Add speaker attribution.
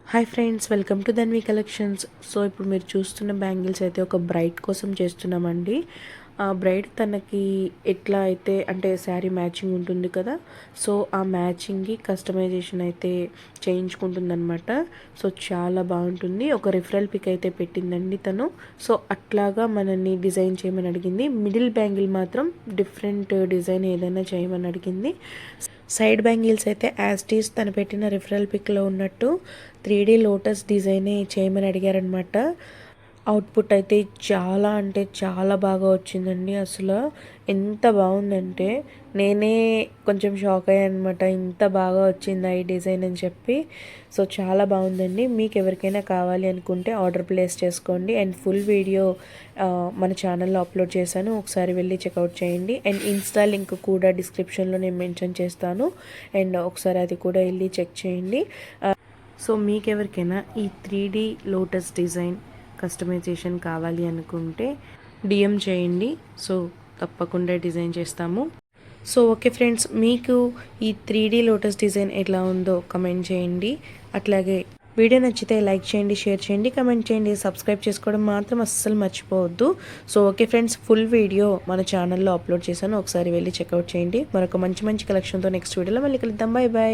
Speaker 1: Hi friends, welcome to Dhanvi collections. So ఇప్పుడు మీరు చూస్తున్న బ్యాంగిల్స్ అయితే ఒక బ్రైడ్ కోసం చేస్తున్నామండి. ఆ బ్రైడ్ తనకి ఎట్లా అయితే అంటే శారీ మ్యాచింగ్ ఉంటుంది కదా, సో ఆ మ్యాచింగ్కి కస్టమైజేషన్ అయితే చేయించుకుంటుందన్నమాట. సో చాలా బాగుంటుంది. ఒక రిఫరల్ పిక్ అయితే పెట్టిందండి తను. సో అట్లాగా మనల్ని డిజైన్ చేయమని అడిగింది. మిడిల్ బ్యాంగిల్ మాత్రం డిఫరెంట్ డిజైన్ ఏదైనా చేయమని అడిగింది. సైడ్ బ్యాంగిల్స్ అయితే యాస్టీస్ తను పెట్టిన రిఫరల్ పిక్లో ఉన్నట్టు 3D లోటస్ డిజైనే చేయమని అడిగారనమాట. అవుట్పుట్ అయితే చాలా అంటే చాలా బాగా వచ్చిందండి. అసలు ఎంత బాగుందంటే నేనే కొంచెం షాక్ అయ్యాను అనమాట. ఇంత బాగా వచ్చిందా ఈ డిజైన్ అని చెప్పి. సో చాలా బాగుందండి. మీకు ఎవరికైనా కావాలి అనుకుంటే ఆర్డర్ ప్లేస్ చేసుకోండి. అండ్ ఫుల్ వీడియో మన ఛానల్లో అప్లోడ్ చేశాను, ఒకసారి వెళ్ళి చెక్అవుట్ చేయండి. అండ్ ఇన్స్టా లింక్ కూడా డిస్క్రిప్షన్లో నేను మెన్షన్ చేస్తాను. అండ్ ఒకసారి అది కూడా వెళ్ళి చెక్ చేయండి. సో మీకు ఎవరికైనా ఈ 3D లోటస్ డిజైన్ కస్టమైజేషన్ కావాలి అనుకుంటే డిఎం చేయండి. సో తప్పకుండా డిజైన్ చేస్తాము. సో ఓకే ఫ్రెండ్స్, మీకు ఈ 3D లోటస్ డిజైన్ ఎట్లా ఉందో కమెంట్ చేయండి. అట్లాగే వీడియో నచ్చితే లైక్ చేయండి, షేర్ చేయండి, కమెంట్ చేయండి. సబ్స్క్రైబ్ చేసుకోవడం మాత్రం అస్సలు మర్చిపోవద్దు. So okay friends, full video మన ఛానల్లో అప్లోడ్ చేశాను, ఒకసారి వెళ్ళి చెక్అవుట్ చేయండి. మరొక మంచి మంచి కలెక్షన్తో నెక్స్ట్ వీడియోలో మళ్ళీ కలుద్దాం. Bye bye.